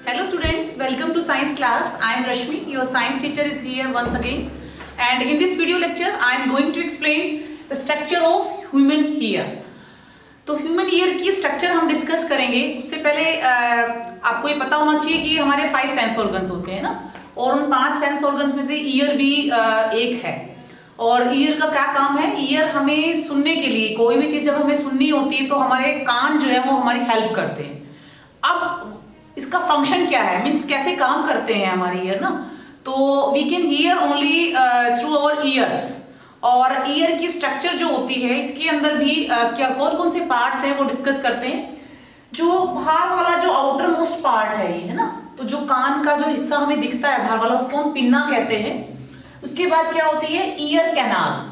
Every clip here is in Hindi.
Hello students, welcome to science class. I am Rashmi, your science teacher is here once again. And in this video lecture, I am going to explain the structure of human ear. तो ह्यूमन ईयर की स्ट्रक्चर हम डिस्कस करेंगे. उससे पहले आपको ये पता होना चाहिए कि हमारे 5 सेंस ऑर्गन्स होते हैं ना, और उन 5 सेंस ऑर्गन्स में से ईयर भी एक है. और ईयर का क्या काम है? ईयर हमें सुनने के लिए, कोई भी चीज जब हमें सुननी होती है तो हमारे कान जो है वो हमारी हेल्प करते हैं. अब इसका फंक्शन क्या है, मीन्स कैसे काम करते हैं हमारे ईयर ना. तो we can hear only through our ears. और ईयर की स्ट्रक्चर जो होती है इसके अंदर भी क्या कौन कौन से पार्ट्स हैं वो डिस्कस करते हैं. जो बाहर वाला जो आउटर मोस्ट पार्ट है ये है ना, तो जो कान का जो हिस्सा हमें दिखता है बाहर वाला, उसको हम पिन्ना कहते हैं. उसके बाद क्या होती है? Ear canal.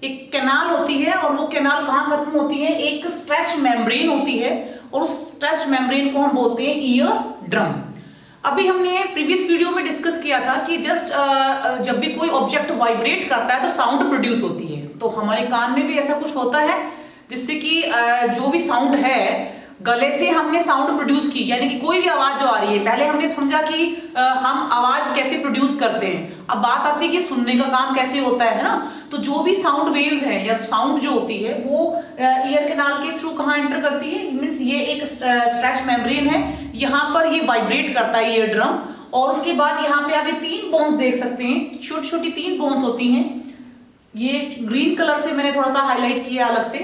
एक कैनाल होती है और वो कैनाल कहाँ खत्म होती है? एक स्ट्रेच मेम्ब्रेन होती है और उस स्ट्रेच मेम्ब्रेन को हम बोलते हैं ईयर ड्रम. अभी हमने प्रीवियस वीडियो में डिस्कस किया था कि जस्ट जब भी कोई ऑब्जेक्ट वाइब्रेट करता है तो साउंड प्रोड्यूस होती है. तो हमारे कान में भी ऐसा कुछ होता है जिससे कि जो भी साउंड है, गले से हमने साउंड प्रोड्यूस की, यानी कि कोई भी आवाज जो आ रही है, पहले हमने समझा कि हम आवाज कैसे प्रोड्यूस करते हैं. अब बात आती है कि सुनने का काम कैसे होता है ना. तो जो भी साउंड वेव्स है या साउंड जो होती है वो ईयर कैनाल के थ्रू कहाँ एंटर करती है? मींस ये एक स्ट्रेच मेम्ब्रेन है, यहाँ पर ये वाइब्रेट करता है ईयर ड्रम. और उसके बाद यहाँ पे आप ये 3 बोन्स देख सकते हैं, छोटी छोटी 3 बोन्स होती हैं. ये ग्रीन कलर से मैंने थोड़ा सा हाईलाइट किया अलग से,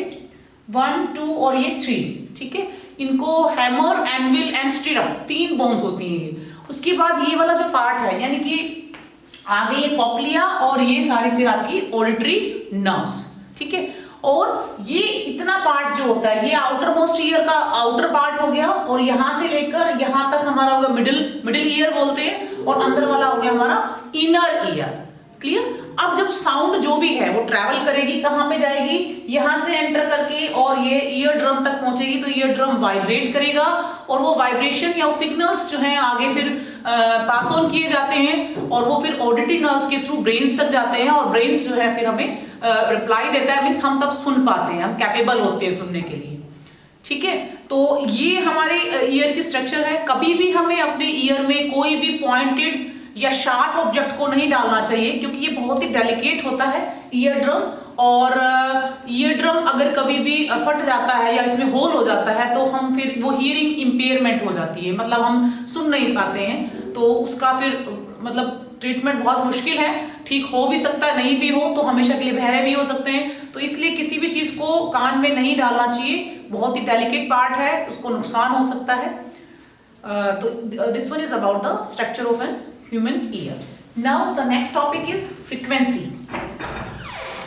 1, 2 और ये 3. ठीक है, इनको hammer, anvil and stirrup 3 bones होती हैं. उसके बाद ये वाला जो पार्ट है, यानी कि आगे ये कॉक्लिया और ये सारी फिर आपकी ऑडिटरी नर्व्स. ठीक है, और ये इतना पार्ट जो होता है ये आउटर मोस्ट ईयर का आउटर पार्ट हो गया, और यहां से लेकर यहां तक हमारा होगा मिडिल ईयर बोलते हैं, और अंदर वाला हो गया हमारा इनर ईयर. क्लियर? अब जब साउंड जो भी है वो ट्रैवल करेगी, कहां पे जाएगी? यहां से एंटर करके और ये ईयर ड्रम तक पहुंचेगी. तो ईयर ड्रम वाइब्रेट करेगा और वो वाइब्रेशन या सिग्नल्स जो हैं आगे फिर पास ऑन किए जाते हैं, और वो फिर ऑडिटरी नर्व्स के थ्रू ब्रेन्स तक जाते हैं, और ब्रेन्स जो है फिर हमें रिप्लाई देता है. मीन्स हम तब सुन पाते हैं, हम कैपेबल होते हैं सुनने के लिए. ठीक है, तो ये हमारे ईयर की स्ट्रक्चर है. कभी भी हमें अपने ईयर में कोई भी पॉइंटेड या शार्प ऑब्जेक्ट को नहीं डालना चाहिए, क्योंकि ये बहुत ही डेलिकेट होता है ईयर ड्रम. और ईयर ड्रम अगर कभी भी फट जाता है या इसमें होल हो जाता है तो हम फिर वो हियरिंग इंपेयरमेंट हो जाती है, मतलब हम सुन नहीं पाते हैं. तो उसका फिर मतलब ट्रीटमेंट बहुत मुश्किल है. ठीक हो भी सकता है, नहीं भी हो तो हमेशा के लिए बहरे भी हो सकते हैं. तो इसलिए किसी भी चीज को कान में नहीं डालना चाहिए, बहुत ही डेलिकेट पार्ट है, उसको नुकसान हो सकता है. तो this one is about the structure of an human ear. Now the next topic is frequency.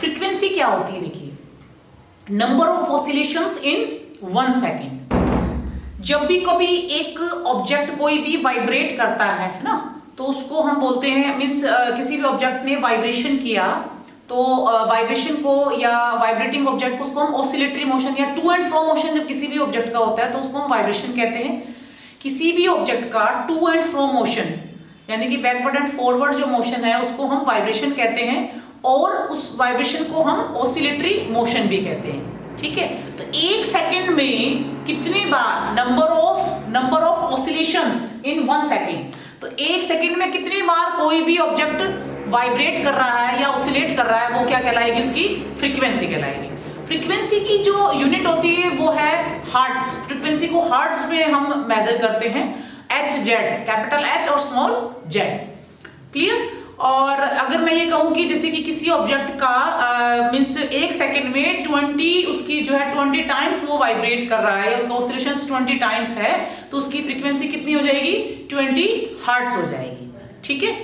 Frequency क्या होती है? देखिए, number of oscillations in 1 second. जब भी कभी एक ऑब्जेक्ट कोई भी वाइब्रेट करता है ना, तो उसको हम बोलते हैं, मीन्स किसी भी ऑब्जेक्ट ने वाइब्रेशन किया तो वाइब्रेशन को या वाइब्रेटिंग ऑब्जेक्ट को उसको हम ऑसिलेटरी मोशन या टू एंड फ्रो मोशन जब किसी भी ऑब्जेक्ट का होता है तो उसको हम वाइब्रेशन कहते हैं. किसी भी ऑब्जेक्ट का टू एंड फ्रो मोशन, यानी कि बैकवर्ड एंड फॉरवर्ड जो मोशन है उसको हम वाइब्रेशन कहते हैं, और उस वाइब्रेशन को हम ऑसिलेटरी मोशन भी कहते हैं. ठीक है, तो 1 सेकेंड में कितने बार number of oscillations in 1 second. तो 1 सेकेंड में कितनी बार कोई भी ऑब्जेक्ट वाइब्रेट कर रहा है या ऑसिलेट कर रहा है, वो क्या कहलाएगी? उसकी फ्रीक्वेंसी कहलाएगी. फ्रीक्वेंसी की जो यूनिट होती है वो है हर्ट्ज. फ्रीक्वेंसी को हर्ट्ज में हम मेजर करते हैं, HZ, कैपिटल H और स्मॉल z. क्लियर? और अगर मैं ये कहूं कि जैसे कि किसी ऑब्जेक्ट का मींस 1 सेकेंड में 20 उसकी जो है 20 टाइम्स वो वाइब्रेट कर रहा है या उसका ऑसिलेशंस 20 टाइम्स है, तो उसकी फ्रीक्वेंसी कितनी हो जाएगी? 20 हर्ट्ज हो जाएगी. ठीक है.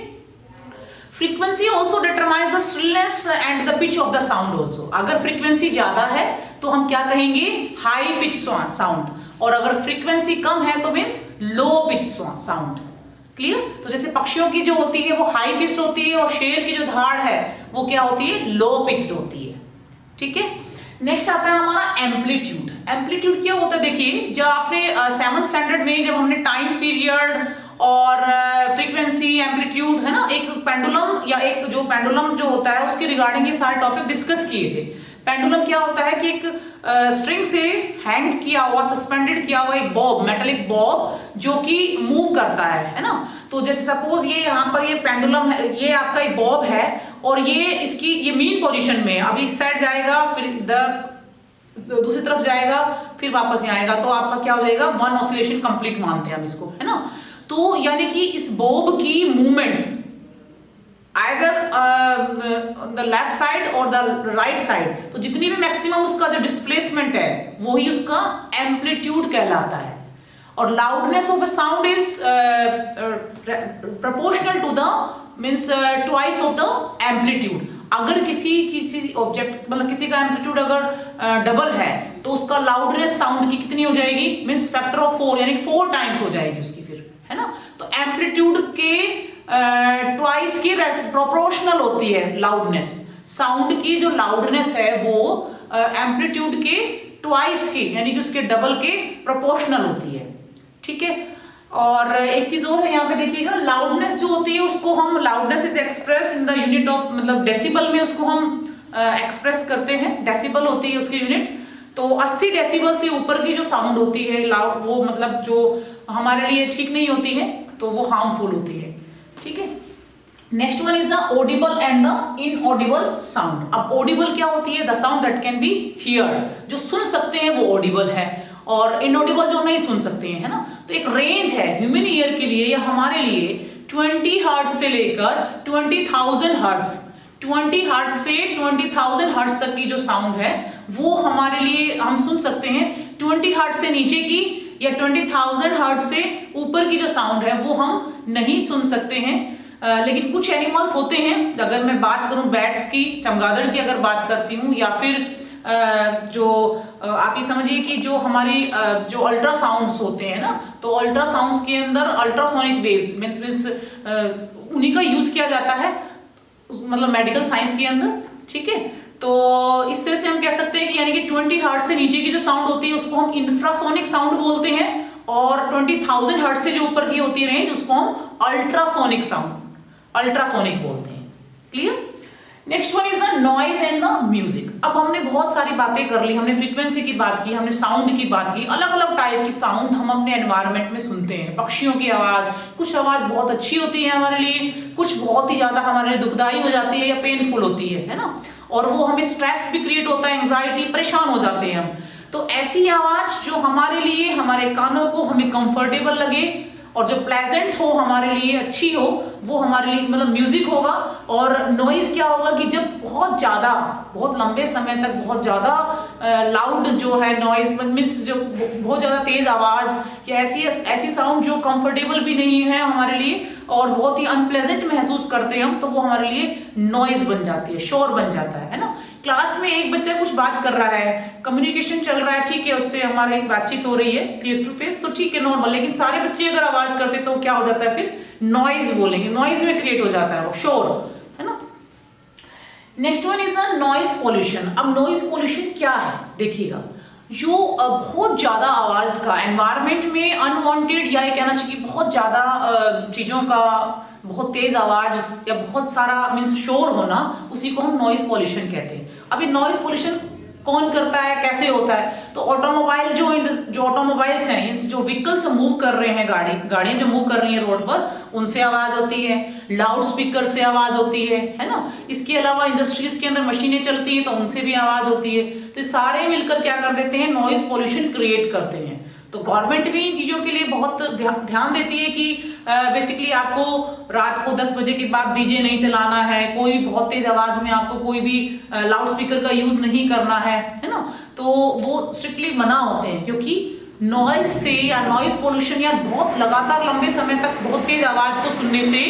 Frequency also determines the shrillness and the pitch of the sound also. अगर फ्रीक्वेंसी ज्यादा है तो हम क्या कहेंगे? हाई पिच साउंड, और अगर फ्रीक्वेंसी कम है तो means low pitch sound. Clear? तो जैसे पक्षियों की जो होती है वो हाई पिच्ड होती है, और शेर की जो धाड़ है वो क्या होती है? लो पिच्ड होती है. ठीक है. नेक्स्ट आता है हमारा एम्पलीट्यूड। एम्पलीट्यूड क्या होता है, देखिए जब आपने 7th स्टैंडर्ड में जब हमने टाइम पीरियड और फ्रीक्वेंसी एम्पलीट्यूड है ना, एक पेंडुलम या एक जो पेंडुलम जो होता है उसके रिगार्डिंग ये सारे टॉपिक डिस्कस किए थे। पेंडुलम क्या होता है कि एक स्ट्रिंग से हैंग किया हुआ, सस्पेंडेड किया हुआ एक बॉब, मेटेलिक बॉब जो कि मूव करता है ना। तो जैसे सपोज ये यहाँ पर ये पेंडुलम है, ये आपका एक बॉब है और ये मीन पोजीशन में, अभी इस साइड जाएगा फिर इधर दूसरी तरफ जाएगा फिर वापस यहाँ आएगा, तो आपका क्या हो जाएगा, वन ऑसिलेशन कंप्लीट मानते हैं हम इसको, है ना। तो यानी कि इस बॉब की movement either the left side और द राइट साइड, तो जितनी भी मैक्सिमम उसका जो डिस्प्लेसमेंट है वही उसका एम्पलीट्यूड कहलाता है। और loudness of a sound is proportional to the means twice of the amplitude. अगर किसी ऑब्जेक्ट मतलब किसी का एम्पलीट्यूड अगर डबल है तो उसका लाउडनेस साउंड की कितनी हो जाएगी, मींस फैक्टर ऑफ 4 यानी 4 टाइम्स हो जाएगी उसकी फिर, है ना। तो एम्पलीट्यूड के ट्वाइस की प्रोपोर्शनल होती है लाउडनेस। साउंड की जो लाउडनेस है वो एम्पलीट्यूड के ट्वाइस की यानी कि उसके डबल के प्रोपोर्शनल होती है, ठीक है। और एक चीज और है यहाँ पे देखिएगा, लाउडनेस जो होती है उसको हम, loudness is express in the unit of मतलब डेसिबल में उसको हम एक्सप्रेस करते हैं, डेसिबल होती है उसकी यूनिट। तो 80 डेसिबल से ऊपर की जो साउंड होती है लाउड, वो मतलब जो हमारे लिए ठीक नहीं होती है तो वो हार्मफुल होती है, ठीक है। Next one is the Audible and the inaudible sound. अब ऑडिबल क्या होती है, the sound that can be heard, जो सुन सकते हैं वो ऑडिबल है, और इनऑडिबल जो नहीं सुन सकते हैं, है ना। तो एक रेंज है ह्यूमन ईयर के लिए या हमारे लिए 20 हर्ट्ज से लेकर 20,000 हर्ट्ज, 20 हर्ट्ज से 20,000 हर्ट्ज तक की जो साउंड है वो हमारे लिए हम सुन सकते हैं। 20 हर्ट्ज से नीचे की या 20,000 हर्ट्ज से ऊपर की जो साउंड है वो हम नहीं सुन सकते हैं। लेकिन कुछ एनिमल्स होते हैं, अगर मैं बात करूं बैट्स की, चमगादड़ की अगर बात करती हूँ, या फिर जो आप ये समझिए कि जो हमारी जो अल्ट्रासाउंड्स होते हैं ना, तो अल्ट्रासाउंड्स के अंदर अल्ट्रासोनिक वेव्स मींस उन्हीं का यूज किया जाता है मतलब मेडिकल साइंस के अंदर, ठीक है। तो इस तरह से हम कह सकते हैं कि यानी कि 20 हर्ट्ज से नीचे की जो साउंड होती है उसको हम इंफ्रासोनिक साउंड बोलते हैं, और 20,000 हर्ट्ज से जो ऊपर की होती है रेंज उसको हम अल्ट्रासोनिक साउंड, अल्ट्रासोनिक बोलते हैं। Clear. Next one is the noise and the music. अब हमने बहुत सारी बातें कर ली, हमने फ्रीक्वेंसी की बात की, हमने साउंड की बात की, अलग अलग टाइप की साउंड हम अपने एनवायरनमेंट में सुनते हैं। पक्षियों की आवाज, कुछ आवाज बहुत अच्छी होती है हमारे लिए, कुछ बहुत ही ज्यादा हमारे लिए दुखदाई हो जाती है या पेनफुल होती है ना, और वो हमें स्ट्रेस भी क्रिएट होता है, एंजाइटी, परेशान हो जाते हैं हम। तो ऐसी आवाज जो हमारे लिए, हमारे कानों को हमें कंफर्टेबल लगे और जो प्लेजेंट हो, हमारे लिए अच्छी हो, वो हमारे लिए मतलब म्यूजिक होगा। और नॉइज क्या होगा कि जब बहुत ज्यादा, बहुत लंबे समय तक बहुत ज्यादा लाउड जो है नॉइज मींस जो बहुत ज्यादा तेज आवाज या ऐसी साउंड जो कंफर्टेबल भी नहीं है हमारे लिए और बहुत ही अनप्लेजेंट महसूस करते हैं हम, तो वो हमारे लिए नॉइज बन जाती है, शोर बन जाता है ना। क्लास में एक बच्चा कुछ बात कर रहा है, कम्युनिकेशन चल रहा है, ठीक है, उससे हमारी बातचीत हो रही है फेस टू फेस, तो ठीक है नॉर्मल, लेकिन सारे बच्चे अगर आवाज करते तो क्या हो जाता है, फिर नॉइज बोलेंगे, नॉइज में क्रिएट हो जाता है वो शोर, है ना। Next one is the noise pollution. अब नॉइज पोल्यूशन क्या है देखिएगा, जो बहुत ज्यादा आवाज का एनवायरनमेंट में अनवांटेड या ये कहना चाहिए बहुत ज्यादा चीजों का बहुत तेज आवाज या बहुत सारा मींस शोर होना, उसी को हम नॉइज पोल्यूशन कहते हैं। अब ये नॉइज पोल्यूशन कौन करता है, कैसे होता है, तो ऑटोमोबाइल जो ऑटोमोबाइल्स हैं, जो व्हीकल्स मूव कर रहे हैं, गाड़ियां जो मूव कर रही हैं रोड पर, उनसे आवाज होती है, लाउड स्पीकर से आवाज होती है ना। इसके अलावा इंडस्ट्रीज के अंदर मशीनें चलती हैं तो उनसे भी आवाज होती है। तो सारे मिलकर क्या कर देते हैं, नॉइज पोल्यूशन क्रिएट करते हैं। तो गवर्नमेंट भी इन चीजों के लिए बहुत ध्यान देती है कि बेसिकली आपको रात को 10 बजे के बाद डीजे नहीं चलाना है, कोई बहुत तेज आवाज में आपको कोई भी लाउड स्पीकर का यूज नहीं करना है ना। तो वो स्ट्रिक्टली मना होते हैं, क्योंकि नॉइज से या नॉइज पोल्यूशन या बहुत लगातार लंबे समय तक बहुत तेज आवाज को सुनने से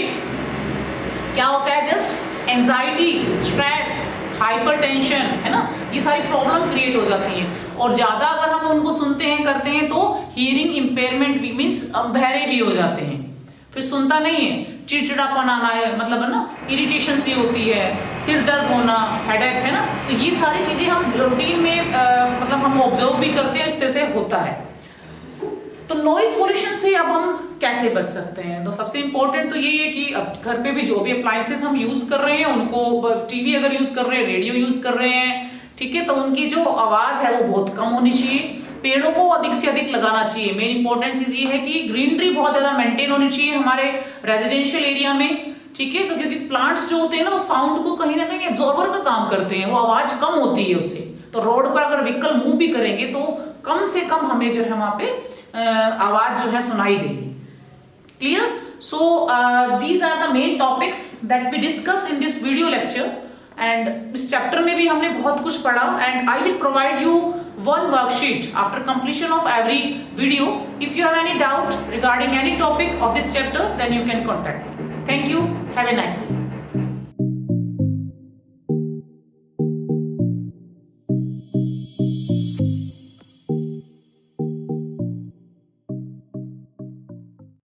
क्या होता है, जस्ट एंजाइटी, स्ट्रेस, हाइपरटेंशन, है ना, ये सारी प्रॉब्लम क्रिएट हो जाती है। और ज्यादा अगर हम उनको सुनते हैं करते हैं तो हियरिंग इंपेयरमेंट भी मींस बहरे भी हो जाते हैं, फिर सुनता नहीं है, चिड़चिड़ापन आना है, मतलब है ना, इरिटेशन सी होती है, सिर दर्द होना, हेडेक, है ना, तो ये सारी चीजें हम रूटीन में मतलब हम ऑब्जर्व भी करते हैं, इस तरह से होता है। तो नॉइज पोल्यूशन से अब हम कैसे बच सकते हैं? तो सबसे इंपॉर्टेंट तो यही है कि अब घर पे भी जो भी अप्लायंसेस हम यूज कर रहे हैं उनको, टीवी अगर यूज कर रहे हैं, रेडियो यूज कर रहे हैं, ठीक है, तो उनकी जो आवाज है वो बहुत कम होनी चाहिए। पेड़ों को अधिक से अधिक लगाना चाहिए। मेन इंपॉर्टेंट चीज ये है कि ग्रीनरी बहुत ज्यादा मेंटेन होनी चाहिए हमारे रेजिडेंशियल एरिया में, ठीक है, तो क्योंकि प्लांट्स जो होते हैं ना वो साउंड को कहीं ना कहीं एब्जॉर्बर का काम करते हैं, वो आवाज कम होती है उससे। तो रोड पर अगर व्हीकल मूव भी करेंगे तो कम से कम हमें जो है वहां पे आवाज जो है सुनाई देगी। Clear? So these are the main topics that we discuss in this video lecture, and इस चैप्टर में भी हमने बहुत कुछ पढ़ा, and I will provide you one worksheet after completion of every video. If you have any doubt regarding any topic of this chapter, then you can contact me. Thank you. Have a nice day.